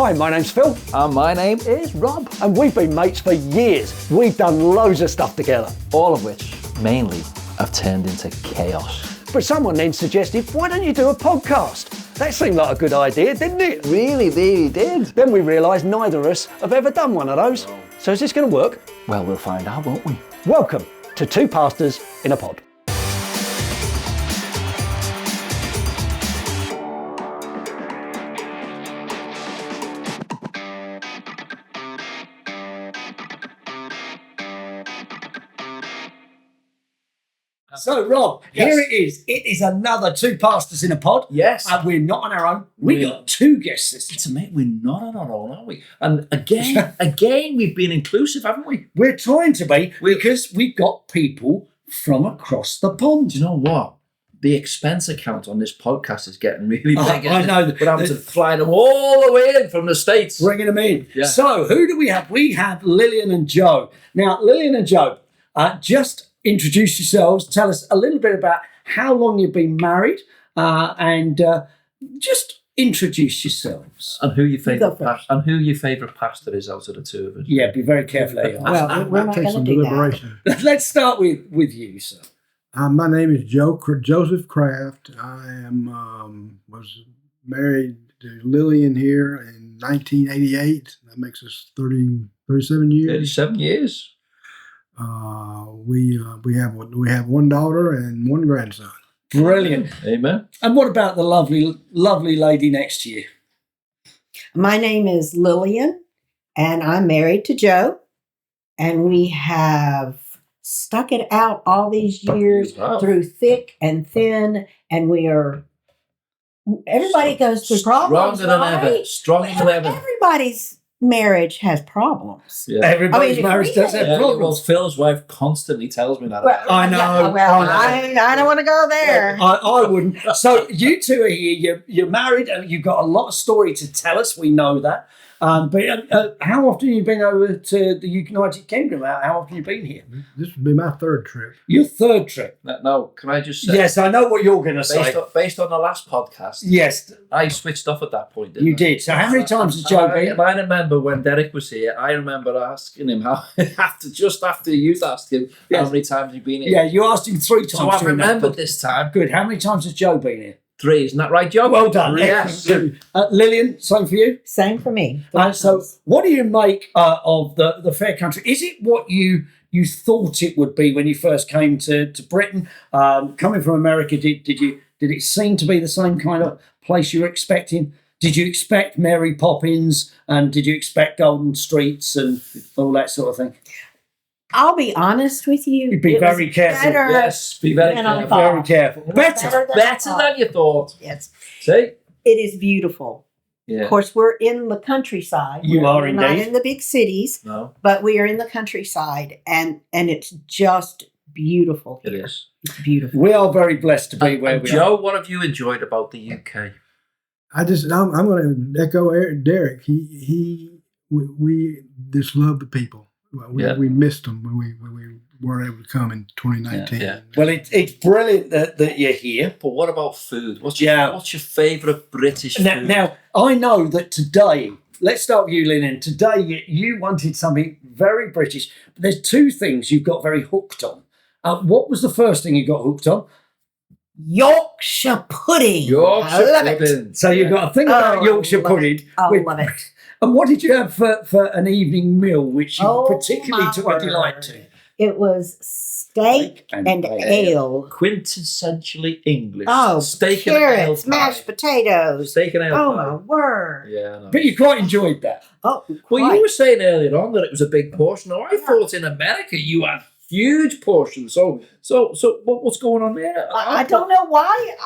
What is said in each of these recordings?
Hi, my name's Phil. And my name is Rob. And we've been mates for years. We've done loads of stuff together. All of which, mainly, have turned into chaos. But someone then suggested, why don't you do a podcast? That seemed like a good idea, didn't it? Really did. Then we realised neither of us have ever done one of those. So is this going to work? Well, we'll find out, won't we? Welcome to Two Pastors in a Pod. So, Rob, Yes. Here it is. It is another Two Pastors in a Pod. Yes. And we're not on our own. We got two guests this time. It's amazing. We're not on our own, are we? And again, we've been inclusive, haven't we? We're trying to be because we've got people from across the pond. Do you know what? The expense account on this podcast is getting really big. I know. We're having to fly them all the way in from the States. Bringing them in. Yeah. So, who do we have? We have Lillian and Joe. Now, Lillian and Joe, just introduce yourselves. Tell us a little bit about how long you've been married and just introduce yourselves. And who your favourite pastor is out of the two of us. Yeah, be very careful. Well, we're not going to do that. Let's start with you, sir. My name is Joseph Kraft. I was married to Lillian here in 1988. That makes us 37 years. 37 years. We have one daughter and one grandson. Brilliant. Amen. And what about the lovely lady next to you? My name is Lillian, and I'm married to Joe, and we have stuck it out all these years through thick and thin, and everybody goes through problems. Stronger than ever. Everybody's marriage has problems. Yeah. Everybody's marriage does have problems. Well, Phil's wife constantly tells me that. Well, I know. I don't want to go there. I wouldn't. So you two are here. You're married, and you've got a lot of story to tell us. We know that. But how often have you been over to the United Kingdom? How often have you been here? This would be my third trip. Your third trip. No, can I just say? Yes, I know what you're going to say. Based on the last podcast, Yes, I switched off at that point. you did. So how many times has Joe been? I remember when Derek was here, I remember asking him after you asked him how many times he'd been here. Yeah, you asked him 3 times. So I remembered this time. Good. How many times has Joe been here? 3, isn't that right, Joe? Well done. Yes. Good. Lillian, same for you? Same for me. So what do you make of the fair country? Is it what you thought it would be when you first came to Britain? Coming from America, did it seem to be the same kind of place you were expecting? Did you expect Mary Poppins, and did you expect golden streets and all that sort of thing? I'll be honest with you. Be very careful. Yes, be very than I careful. thought. Very careful. Better. Better Than you thought. Yes. See? It is beautiful. Yeah. Of course, we're in the countryside. You are We're not indeed. in the big cities, No, but we are in the countryside, and it's just beautiful it here. is. It's beautiful. We are very blessed to be where And we Joe, are. what have you enjoyed about the UK? I'm going to echo Derek. We just love the people. We missed them when we weren't able to come in 2019. Yeah. Well, it's brilliant that you're here. But what about food? What's your favourite British food? Now, I know that today, let's start with you, Lillian. Today, you wanted something very British. But there's 2 things you've got very hooked on. What was the first thing you got hooked on? Yorkshire pudding. Yorkshire I love it. pudding. So you've got a thing about Yorkshire love pudding. I love it. And what did you have for an evening meal, which you particularly my took a delight word. to? It was steak and ale. Quintessentially English. Oh, steak carrots, and ale pie. mashed potatoes. Steak and ale Oh, pie. my word. Yeah, I know. But you quite enjoyed that. Oh, Well, quite. you were saying earlier on that it was a big portion. Now, I thought in America you had huge portions. So what's going on there? I don't know why.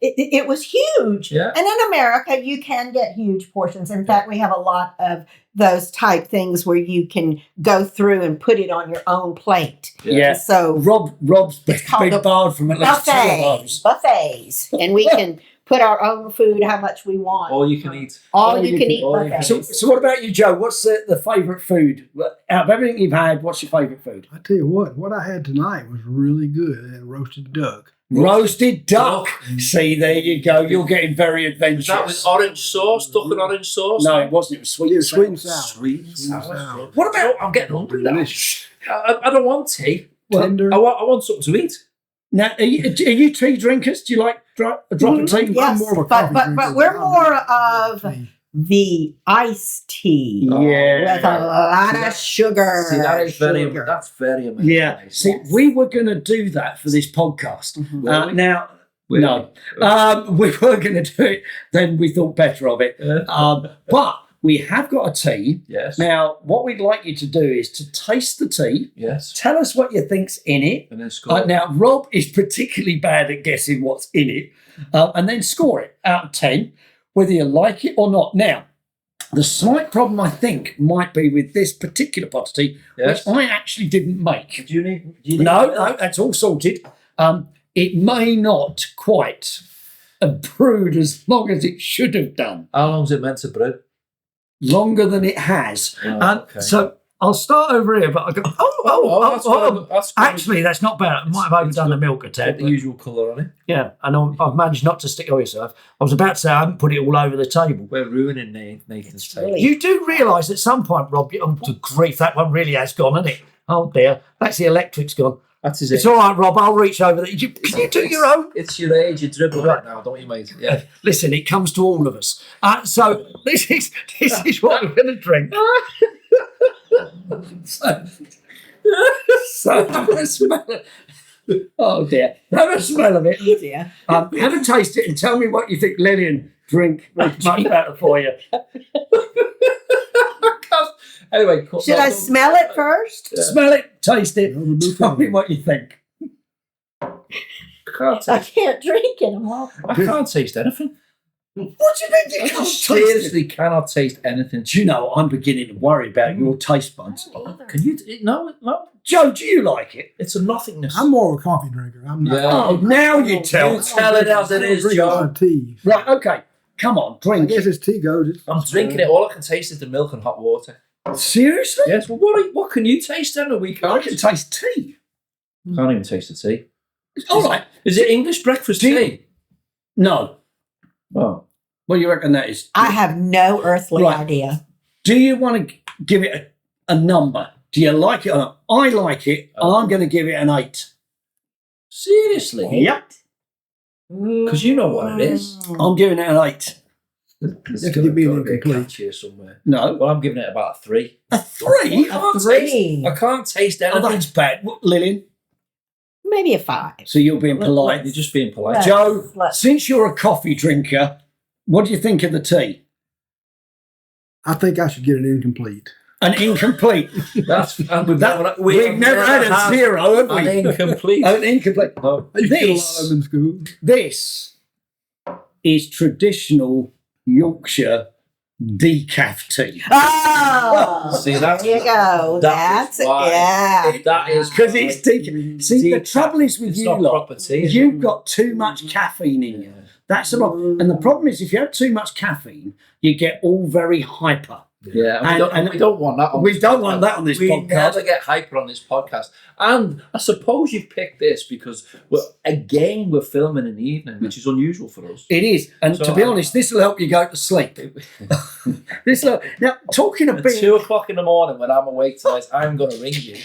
It was huge. Yeah. And in America, you can get huge portions. In fact, we have a lot of those type things where you can go through and put it on your own plate. Yeah. So Rob's big called a barred from at least 2 of those. buffets. And we can put our own food how much we want. All you can eat. All you can eat all you can buffets. So what about you, Joe? What's the favourite food? Out of everything you've had, what's your favourite food? I tell you what I had tonight was really good. I had roasted duck. Roasted duck. See, there you go. You're getting very adventurous. That was orange sauce, duck and orange sauce. No, it wasn't. It was sweet. Yeah, sweet and sour. Sweet and sour. sour. What about? I'm getting hungry now. Delicious. I don't want tea. Tender. I want something to eat. Now, are you tea drinkers? Do you like a drop of tea? Yes, I'm more of a but coffee drinker. we're more of Tea. the iced tea Yeah. with a lot of sugar. See, that is very. Sugar. That's very amazing. Yeah. See, we were going to do that for this podcast. Mhm. Now, no. We were going to do it. Then we thought better of it. But we have got a tea. Yes. Now, what we'd like you to do is to taste the tea. Yes. Tell us what you think's in it. And then score. Now, Rob is particularly bad at guessing what's in it. And then score it out of 10, whether you like it or not. Now, the slight problem, I think, might be with this particular pot of tea, Yes. which I actually didn't make. Do you need? No, that's all sorted. It may not quite have brewed as long as it should have done. How long's it meant to brew? Longer than it has. Okay. So I'll start over here, but I go, That's good. actually, that's not bad. I might have overdone the milk a Put tad. the usual colour on it. Yeah, and I've managed not to stick on yourself. I was about to say I haven't put it all over the table. We're ruining Nathan's table. really- You do realise at some point, Rob, oh, good grief, that one really has gone, hasn't it? Oh dear, that's the electric's gone. That's his It's age. all right, Rob, I'll reach over there. Can you do your own? It's your age. You dribble right now, don't you, mate? Yeah. Listen, it comes to all of us. So this is what we're going to drink. so have a smell. Oh dear, have a smell of it. Yeah. Have a taste it and tell me what you think. Lillian, drink much better for you. Anyway, Should I smell it first? Yeah. Smell it, taste it. Yeah, we'll do Tell me that. what you think. I can't drink it. I can't taste anything. What do you mean you I can't taste it? seriously cannot taste anything. Do you know, I'm beginning to worry about your taste buds. Can you? No. Joe, do you like it? It's a nothingness. I'm more of a coffee drinker. I'm not. Yeah. Oh, now you tell. You tell it as it I is, drink a lot Joe. of tea. Right, okay. Come on, I drink guess it. as tea goes. It's, I'm drinking it. All I can taste is the milk and hot water. Seriously? Yes. Well, what can you taste then? We I can't. can taste tea. Can't even taste the tea. All right. Is it English breakfast Do you- tea? No. Oh. What do you reckon that is? I have no earthly Right. idea. Do you want to give it a number? Do you like it or not? I like it, and I'm going to give it an 8. Seriously? Yep. Because you know what it is. I'm giving it an 8. There's It could be an gotta a incomplete. catch here somewhere. No. Well, I'm giving it about a 3. A 3? I can't Three. taste. I can't taste Oh, anything. that's bad. What, Lillian? Maybe a 5. So you're being polite. You're just being polite. Right. Joe, Let's- since you're a coffee drinker, what do you think of the tea? I think I should get an incomplete. An incomplete. That's We've never had a 0, have an we? incomplete. An incomplete. No. I used to get a lot This- of them in school. This is traditional Yorkshire decaf tea. Oh, See that? there you go. That is That's why. yeah. That is Because it's decaf. See, the Decaf. trouble is with It's you not lot, proper tea. is it? you've got too much caffeine in you. That's a lot. And the problem is, if you have too much caffeine, you get all very hyper. Yeah, And- we don't want that. On We this don't podcast. want that on this we podcast. never get hyper on this podcast. And I suppose you've picked this because we're filming in the evening, which is unusual for us. It is. And So, to be honest, this will help you go to sleep. Now, talking of At being 2 o'clock in the morning when I'm awake tonight, I'm going to ring you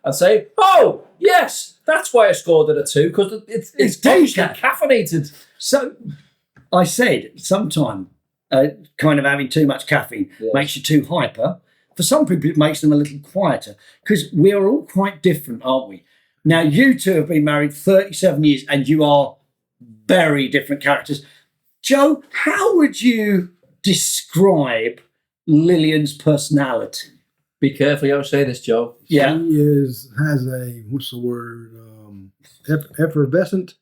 and say, "Oh, yes, that's why I scored it a 2 because it's obviously decaf. caffeinated." So I said sometime kind of having too much caffeine Yes. makes you too hyper. For some people, it makes them a little quieter because we are all quite different, aren't we? Now, you two have been married 37 years and you are very different characters. Joe, how would you describe Lillian's personality? Be careful how you say this, Joe. Yeah. He has a, what's the word? Effervescent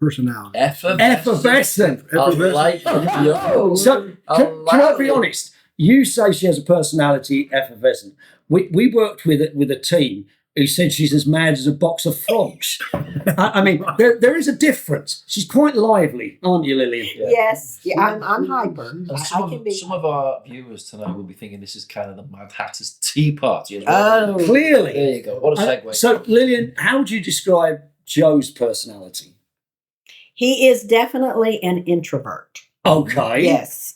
personality. Effervescent. I like it. So, can I be honest? You say she has a personality effervescent. We worked with a team who said she's as mad as a box of frogs. I mean, there is a difference. She's quite lively, aren't you, Lillian? Yeah. Yes, yeah, I'm hyper. And I can be. some of our viewers tonight will be thinking this is kind of the Mad Hatter's tea party as well. Oh, Clearly. There you go. What a segue. So, Lillian, how would you describe Joe's personality? he is definitely an introvert. Okay.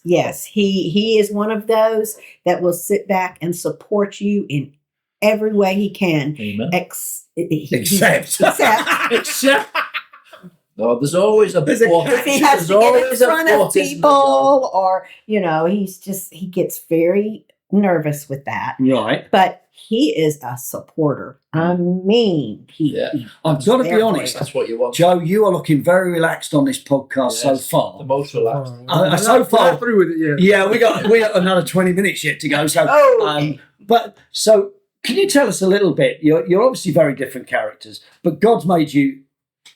Yes. He is one of those that will sit back and support you in every way he can. Amen. Except. Except. No, there's always a There's a but. if he has There's to get in always a front but, of isn't there, John? people, or he gets very nervous with that. Right. But he is a supporter. I mean, Yeah. I've got to be Therefore, honest. That's what you want. Joe, you are looking very relaxed on this podcast so Yes. far. The most relaxed. So far- we're not through with it yet. Yeah, we got another 20 minutes yet to go. So, Okay. but so can you tell us a little bit? You're obviously very different characters, but God's made you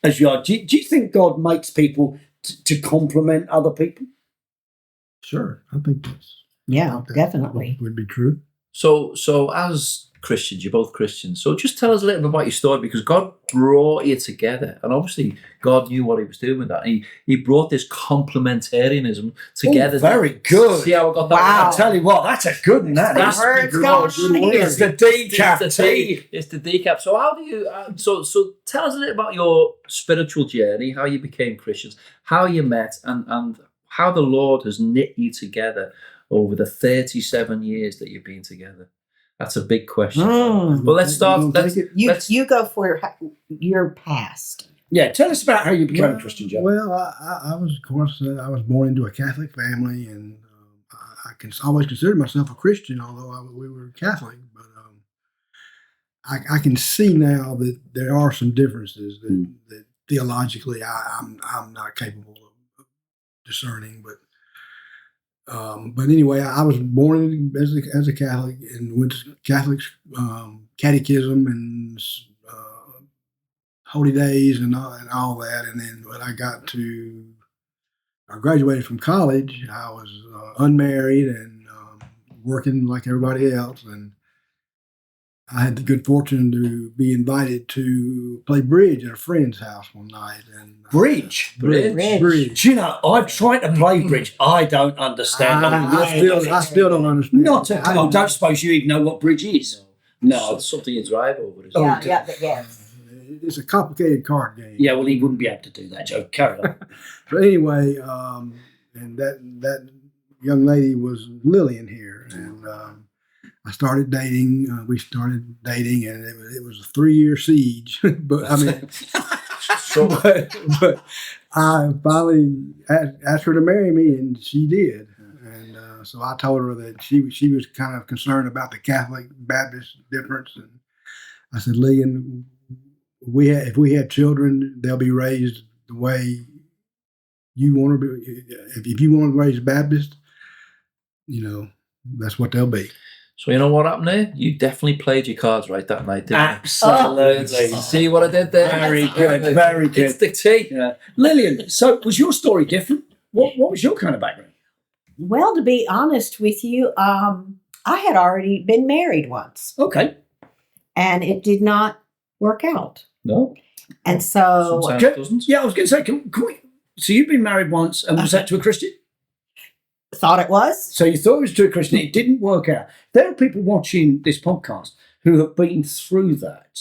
as you are. Do you think God makes people to complement other people? Sure, I think that's yeah, definitely. would be true. So as Christians, you're both Christians. So just tell us a little bit about your story, because God brought you together, and obviously God knew what He was doing with that. He brought this complementarianism together. Ooh, very good. See how I got that? Wow. I tell you what, that's a good one. That That's is. words good going word, good on word. here. It's the decaf It's the tea. It's the decaf. So how do you? So tell us a little about your spiritual journey, how you became Christians, how you met, and how the Lord has knit you together over the 37 years that you've been together. That's a big question. Mm. But let's start. You gonna Let's, take it? You go for your past. Yeah, tell us about how you became a Christian, Joe. Well, I was, of course, I was born into a Catholic family, and I always considered myself a Christian, although we were Catholic. But I can see now that there are some differences that theologically I'm not capable of discerning. But anyway, I was born as a Catholic and went to Catholic catechism and holy days and all that. And then when I graduated from college, I was unmarried and working like everybody else. And I had the good fortune to be invited to play bridge at a friend's house one night. And Bridge. Bridge. Do you know, I've tried to play bridge. I don't understand. I still don't understand. Not a, I don't suppose you even know what bridge is. No. It's something you drive over. Isn't Oh, it? Yes. It's a complicated card game. Yeah, well, he wouldn't be able to do that, Joe. Carry on. But anyway, and that young lady was Lillian here, and I started dating. We started dating, and it was a 3-year siege. But I mean, but I finally asked her to marry me, and she did. And so I told her that she was kind of concerned about the Catholic Baptist difference, and I said, Lillian, if we had children, they'll be raised the way you want to be. If you want to raise Baptist, that's what they'll be. So you know what happened there? You definitely played your cards right that night, didn't Absolutely. you? See what I did there? Very good, very good. It's the tea. Yeah. Lillian, so was your story different? What was your kind of background? Well, to be honest with you, I had already been married once, Okay. and it did not work out. No. And so, Sometimes it doesn't. Yeah, I was going to say, can we, so you've been married once, and was that to a Christian? thought it was. So you thought it was to a Christian, it didn't work out. There are people watching this podcast who have been through that.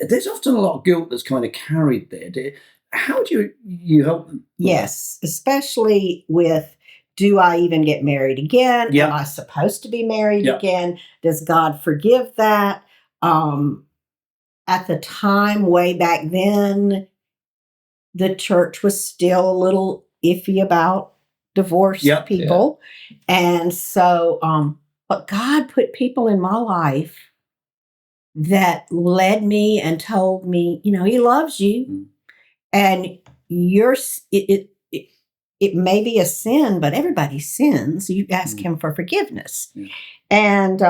There's often a lot of guilt that's kind of carried there. How do you help them? Yes, especially with, do I even get married again? Yeah. Am I supposed to be married Yeah. again? Does God forgive that? At the time, way back then, the church was still a little iffy about divorced Yeah. people. And so, but God put people in my life that led me and told me, He loves you. Mm. And it may be a sin, but everybody sins. You ask Him for forgiveness. Yeah. And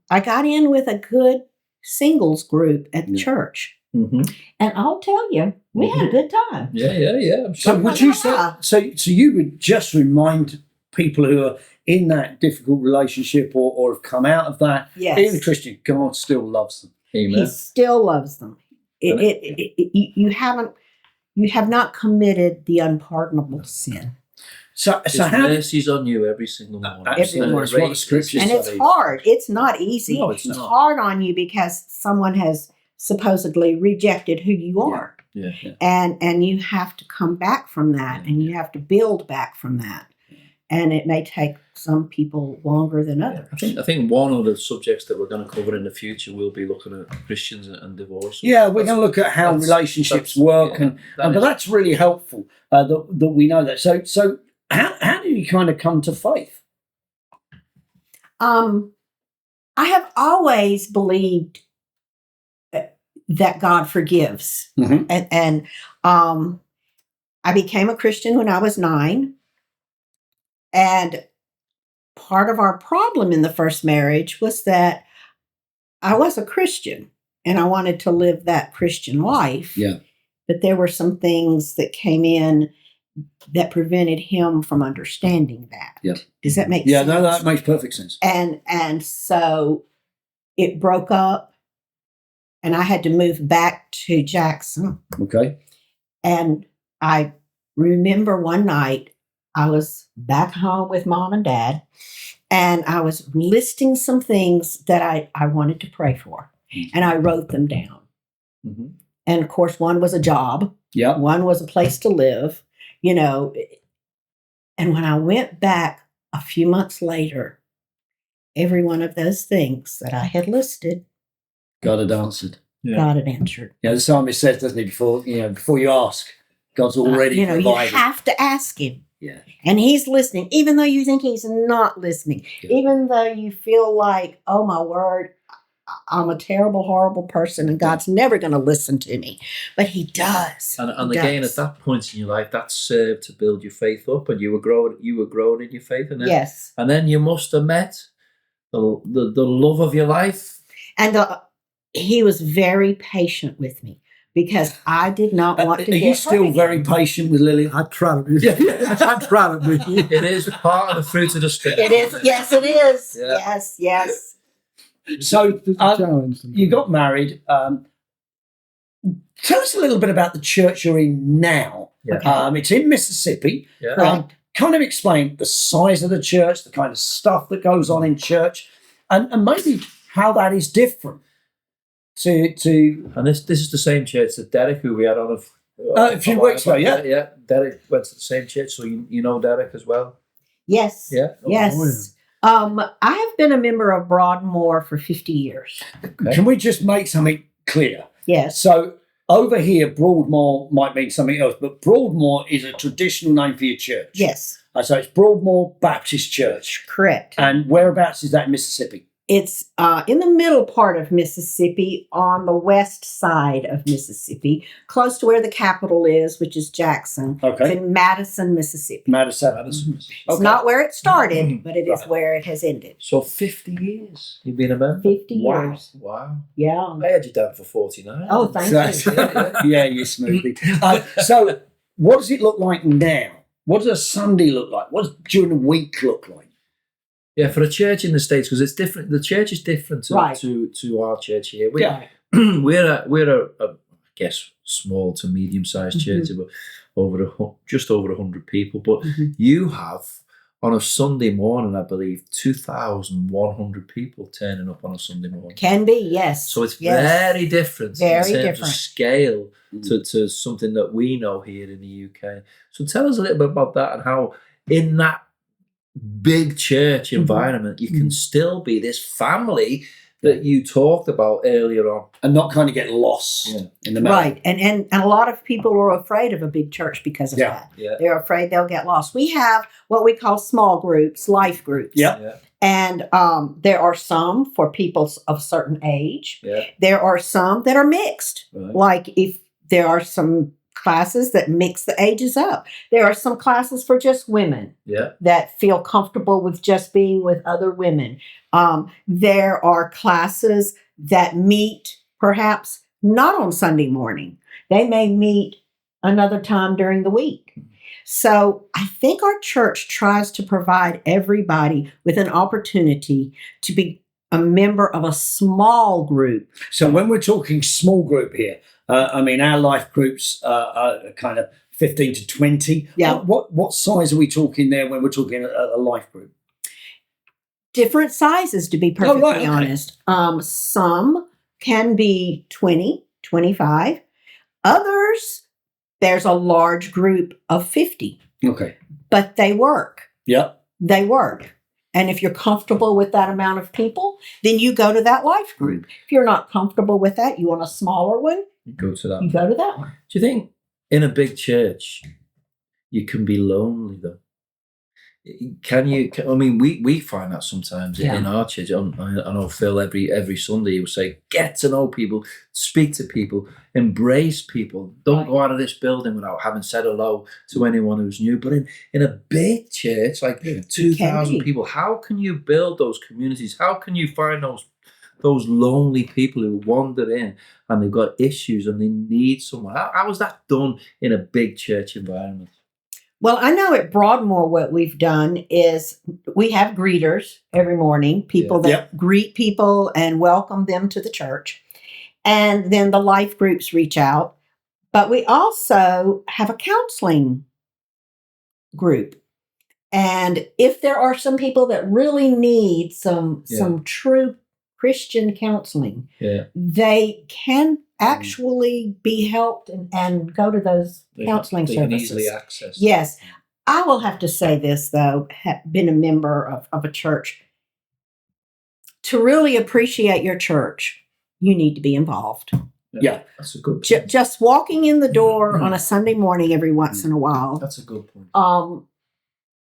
I got in with a good singles group at Yeah. church. Mm-hmm. And I'll tell you, we had a good time. Yeah. I'm So sure. would you say, so you would just remind people who are in that difficult relationship or have come out of that, Yes. being a Christian, God still loves them. Amen. He still loves them. You have not committed the unpardonable sin. So His how mercies on you every single morning. absolutely. Every It's what the scripture And says. it's hard. It's not easy. No, it's not. hard on you because someone has supposedly rejected who you are. Yeah. And you have to come back from that, and you have to build back from that. And it may take some people longer than others. I think one of the subjects that we're going to cover in the future will be looking at Christians and divorce. Yeah, we're going to look at how relationships work, but that's really helpful that we know that. So how do you kind of come to faith? I have always believed that God forgives, Mhm. and I became a Christian when I was 9, and part of our problem in the first marriage was that I was a Christian and I wanted to live that Christian life. Yeah. But there were some things that came in that prevented him from understanding that. Yeah. Does that make sense? Yeah, no, that makes perfect sense. And so it broke up, and I had to move back to Jackson. Okay. And I remember one night I was back home with Mom and Dad, and I was listing some things that I wanted to pray for, and I wrote them down. Mm-hmm. And of course, one was a job. Yeah. One was a place to live, you know. And when I went back a few months later, every one of those things that I had listed, God had answered. God had answered. Yeah, the psalmist says, doesn't he, before you ask, God's already provided. You have to ask him. Yeah. And he's listening, even though you think he's not listening, even though you feel like, oh my word, I'm a terrible, horrible person and God's never going to listen to me. But he does. And again, at that point in your life, that served to build your faith up, and you were growing in your faith. And then, yes. And then you must have met the love of your life. And he was very patient with me because I did not want to get Are you still very patient with Lillian? I try to be. I try to be. It is part of the fruit of the Spirit. It is. Yes, it is. Yeah. Yes. So It's a challenge. you got married. Tell us a little bit about the church you're in now. Yeah. It's in Mississippi. Yeah. Kind of explain the size of the church, the kind of stuff that goes on in church, and maybe how that is different to. And this is the same church that Derek, who we had on A few weeks ago, yeah. Yeah, Derek went to the same church, so you know Derek as well. Yes. Yeah. Yes. I have been a member of Broadmoor for 50 years. Okay. Can we just make something clear? Yes. So over here, Broadmoor might mean something else, but Broadmoor is a traditional name for your church. Yes. So it's Broadmoor Baptist Church. Correct. And whereabouts is that in Mississippi? It's in the middle part of Mississippi, on the west side of Mississippi, close to where the capital is, which is Jackson. Okay. It's in Madison, Mississippi. Madison. It's Okay. not where it started, but it is where it has ended. So 50 years you've been a member? 50 Wow. years. Wow. Yeah. I had you down for 49. Oh, thank you. Yeah, you're smoothly. So what does it look like now? What does a Sunday look like? What does during the week look like? Yeah, for a church in the States, because it's different. The church is different to our church here. We're a I guess small to medium sized church, but just over 100 people. But you have on a Sunday morning, I believe, 2,100 people turning up on a Sunday morning. Can be, yes. So it's very different in terms of scale to something that we know here in the UK. So tell us a little bit about that and how in that big church environment you can still be this family that you talked about earlier on and not kind of get lost in the middle. Right. And a lot of people are afraid of a big church because of that. Yeah. They're afraid they'll get lost. We have what we call small groups, life groups. Yeah. And there are some for people of certain age. Yeah. There are some that are mixed. Right. Like if there are some classes that mix the ages up. There are some classes for just women that feel comfortable with just being with other women. There are classes that meet perhaps not on Sunday morning. They may meet another time during the week. So I think our church tries to provide everybody with an opportunity to be a member of a small group. So when we're talking small group here, I mean, our life groups are kind of 15 to 20. Yeah. What size are we talking there when we're talking a life group? Different sizes, to be perfectly right, okay. honest. Some can be 20, 25. Others, there's a large group of 50. Okay. But they work. Yeah. They work. And if you're comfortable with that amount of people, then you go to that life group. If you're not comfortable with that, you want a smaller one, You go to that. you go to that one. Do you think in a big church you can be lonely though? Can you? I mean, we find that sometimes in our church. I know Phil every Sunday he will say, "Get to know people, speak to people, embrace people. Don't go out of this building without having said hello to anyone who's new." But in a big church like 2,000 people, how can you build those communities? How can you find those lonely people who wander in and they've got issues and they need someone? How is that done in a big church environment? Well, I know at Broadmoor what we've done is we have greeters every morning, people that greet people and welcome them to the church. And then the life groups reach out. But we also have a counseling group. And if there are some people that really need some true Christian counseling, they can actually be helped and go to those counseling services. Can easily access. Yes. I will have to say this, though, have been a member of a church. To really appreciate your church, you need to be involved. Yeah, that's a good point. Just walking in the door on a Sunday morning every once in a while. That's a good point.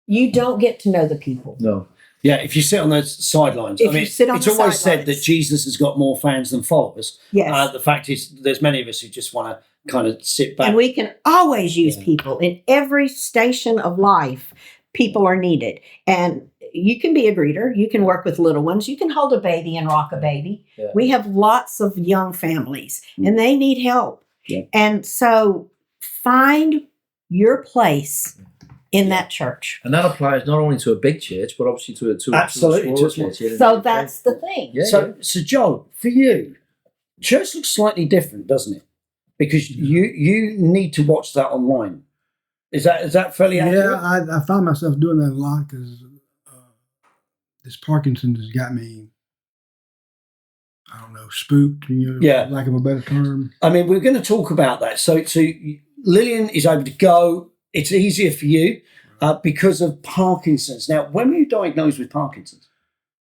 You don't get to know the people. No. Yeah, if you sit on those sidelines, it's always said that Jesus has got more fans than followers. Yes. The fact is, there's many of us who just want to kind of sit back. And we can always use people. In every station of life, people are needed. And you can be a greeter. You can work with little ones. You can hold a baby and rock a baby. Yeah. We have lots of young families, and they need help. Yeah. And so find your place in that church. And that applies not only to a big church, but obviously to a small church. So that's the thing. Yeah, so Joe, for you, church looks slightly different, doesn't it? Because you need to watch that online. Is that fairly accurate? Yeah, I find myself doing that a lot because this Parkinson's has got me, I don't know, spooked, for lack of a better term. I mean, we're going to talk about that. So Lillian is able to go. It's easier for you because of Parkinson's. Now, when were you diagnosed with Parkinson's?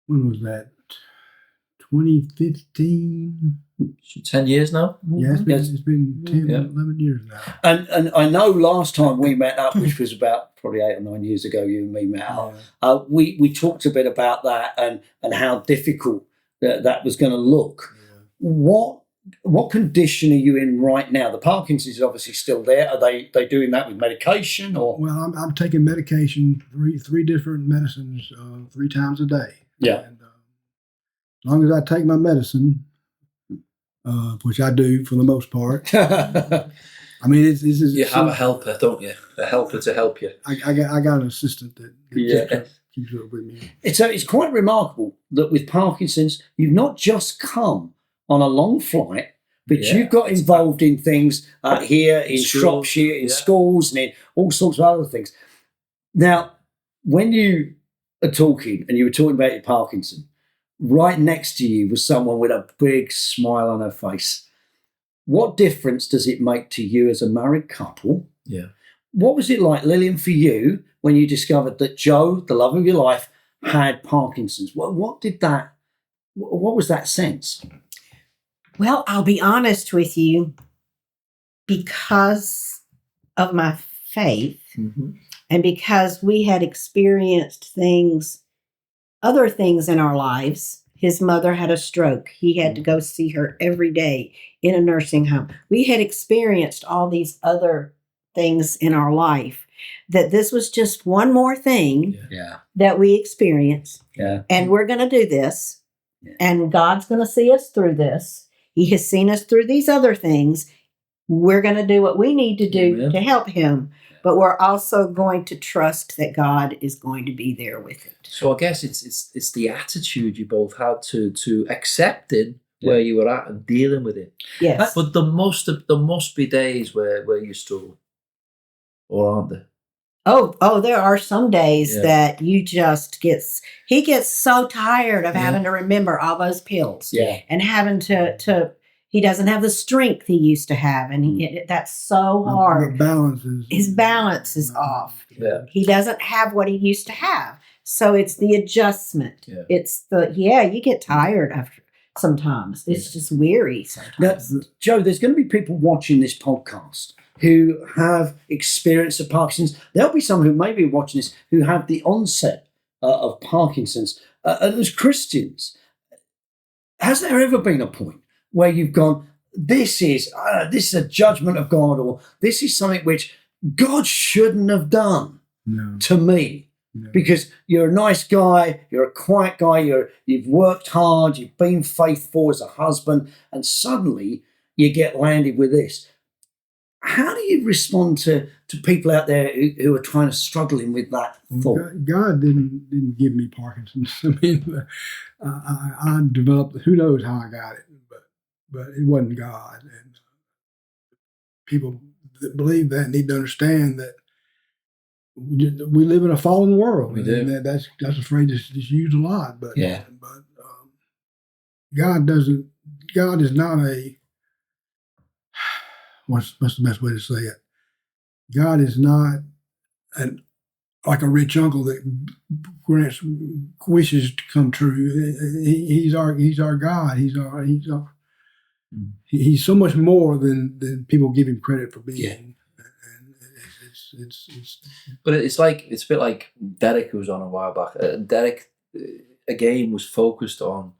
When was that? 2015. 10 years now? Yeah, it's been 10, 11 years now. And I know last time we met up, which was about probably 8 or 9 years ago, you and me met up, we talked a bit about that and how difficult that was going to look. Yeah. What condition are you in right now? The Parkinson's is obviously still there. Are they doing that with medication or? Well, I'm taking medication, three different medicines, 3 times a day. Yeah. And, as long as I take my medicine, which I do for the most part. I mean, this is you have a helper, don't you? A helper to help you. I got an assistant that keeps up with me. It's quite remarkable that with Parkinson's, you've not just come on a long flight, but you've got involved in things here in Shropshire, in schools, and in all sorts of other things. Now, when you are talking, and you were talking about your Parkinson, right next to you was someone with a big smile on her face. What difference does it make to you as a married couple? Yeah. What was it like, Lillian, for you when you discovered that Joe, the love of your life, had Parkinson's? What was that sense? Well, I'll be honest with you, because of my faith and because we had experienced other things in our lives. His mother had a stroke. He had to go see her every day in a nursing home. We had experienced all these other things in our life, that this was just one more thing that we experienced. Yeah. And we're going to do this. Yeah. And God's going to see us through this. He has seen us through these other things. we're going to do what we need to do Amen. to help him. But we're also going to trust that God is going to be there with it. So I guess it's the attitude you both had to accepting where you were at and dealing with it. Yes. But there must be days where you struggle, or aren't there? Oh, there are some days Yeah. that you just he gets so tired of Yeah. having to remember all those pills Yeah. and having to he doesn't have the strength he used to have. And that's so hard. His balance is off. Yeah. He doesn't have what he used to have. So it's the adjustment. Yeah. It's you get tired after sometimes. It's just weary Now, sometimes. Joe, there's going to be people watching this podcast who have experience of Parkinson's. There'll be some who may be watching this who have the onset of Parkinson's. And as Christians, has there ever been a point where you've gone, this is a judgment of God, or this is something which God shouldn't have done to me? No. Because you're a nice guy, you're a quiet guy, you've worked hard, you've been faithful as a husband, and suddenly you get landed with this. How do you respond to people out there who are trying to struggling with that thought? God didn't give me Parkinson's. I mean, I developed. Who knows how I got it, but it wasn't God. And people that believe that need to understand that we live in a fallen world. We do. And that's a phrase that's used a lot. But Yeah. God doesn't. God is not a. What's the best way to say it? God is not like a rich uncle that grants wishes to come true. He's our God. He's so much more than people give him credit for being. Yeah. And it's But it's a bit like Derek, who was on a while back. Derek again was focused on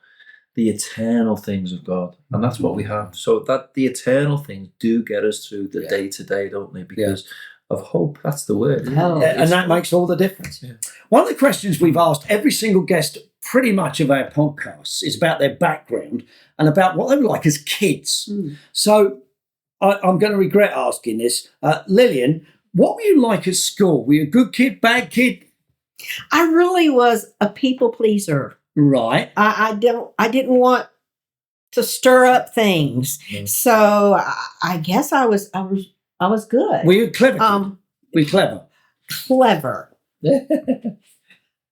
the eternal things of God, and that's what we have. So that the eternal things do get us through the day to day, don't they? Because of hope. That's the word. isn't it? Oh. And that makes all the difference. Yeah. One of the questions we've asked every single guest pretty much of our podcasts is about their background and about what they were like as kids. So I'm going to regret asking this. Lillian, what were you like at school? Were you a good kid, bad kid? I really was a people pleaser. Right. I didn't want to stir up things. No. So I guess I was good. Were you a clever kid? Were you clever? Clever.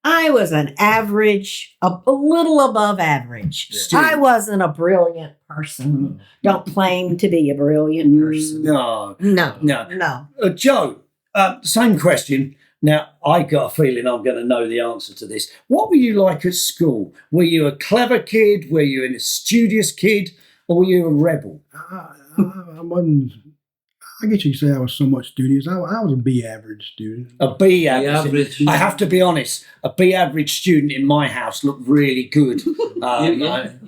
I was an average, a little above average. Yeah. I wasn't a brilliant person. Don't claim to be a brilliant person. No. No. Joe, same question. Now, I got a feeling I'm going to know the answer to this. What were you like at school? Were you a clever kid? Were you a studious kid? Or were you a rebel? I wasn't. I guess you could say I was somewhat studious. I was a B average student. A B average. average. I have to be honest, a B average student in my house looked really good. You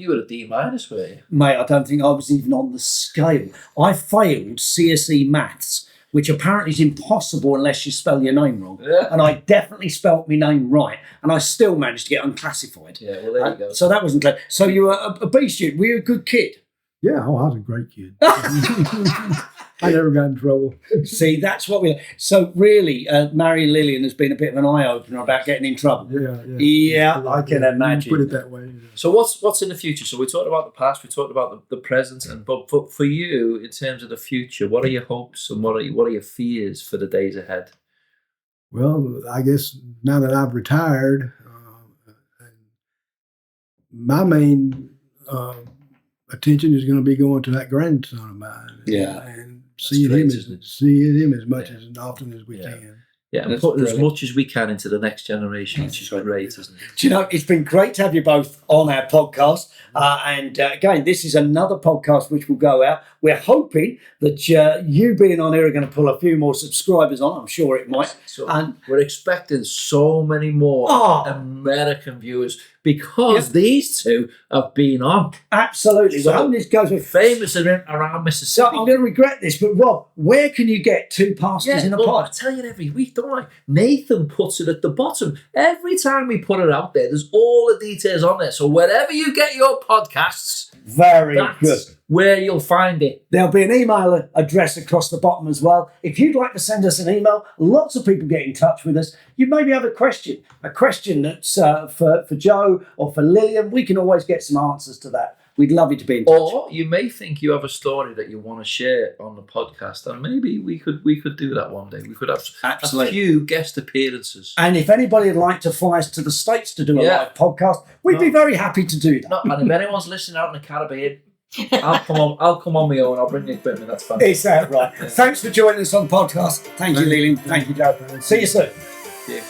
were a D minus, were you? Mate, I don't think I was even on the scale. I failed CSE maths, which apparently is impossible unless you spell your name wrong. Yeah. And I definitely spelt my name right. And I still managed to get unclassified. Yeah, well, there you go. So that wasn't clear. So you were a B student. Were you a good kid? Yeah, I was a great kid. I never got in trouble. See, that's what we. So really, marrying Lillian has been a bit of an eye opener about getting in trouble. Yeah, I can imagine. Put it that way. So what's in the future? So we talked about the past, we talked about the present, but for you, in terms of the future, what are your hopes and what are your fears for the days ahead? Well, I guess now that I've retired, my main attention is going to be going to that grandson of mine. Yeah. And seeing great, him isn't it? as much as often as we Yeah. can. Yeah, and That's putting as brilliant. much as we can into the next generation, which is great, isn't it? Do you know, it's been great to have you both on our podcast. And again, this is another podcast which will go out. We're hoping that you being on here are going to pull a few more subscribers on. I'm sure it might. So And we're expecting so many more Oh. American viewers because these two have been on. absolutely. So- We're hoping this goes with Famous around So Mississippi. I'm going to regret this, but Rob, where can you get two pastors in a well, I pod? tell you every week, don't I? Nathan puts it at the bottom. Every time we put it out there, there's all the details on there. So wherever you get your podcasts, Very that's good. where you'll find it. There'll be an email address across the bottom as well. If you'd like to send us an email, lots of people get in touch with us. You maybe have a question that's for Joe or for Lillian. We can always get some answers to that. We'd love you to be in touch. Or you may think you have a story that you want to share on the podcast, and maybe we could do that one day. We could have Absolutely. a few guest appearances. And if anybody would like to fly us to the States to do a Yeah. live podcast, we'd be very happy to do that. No, and if anyone's listening out in the Caribbean, I'll come on my own. I'll bring the equipment. That's fine. Is that right? Thanks for joining us on the podcast. Thank you, Lillian. Thank you, Joe. See you soon. Yeah.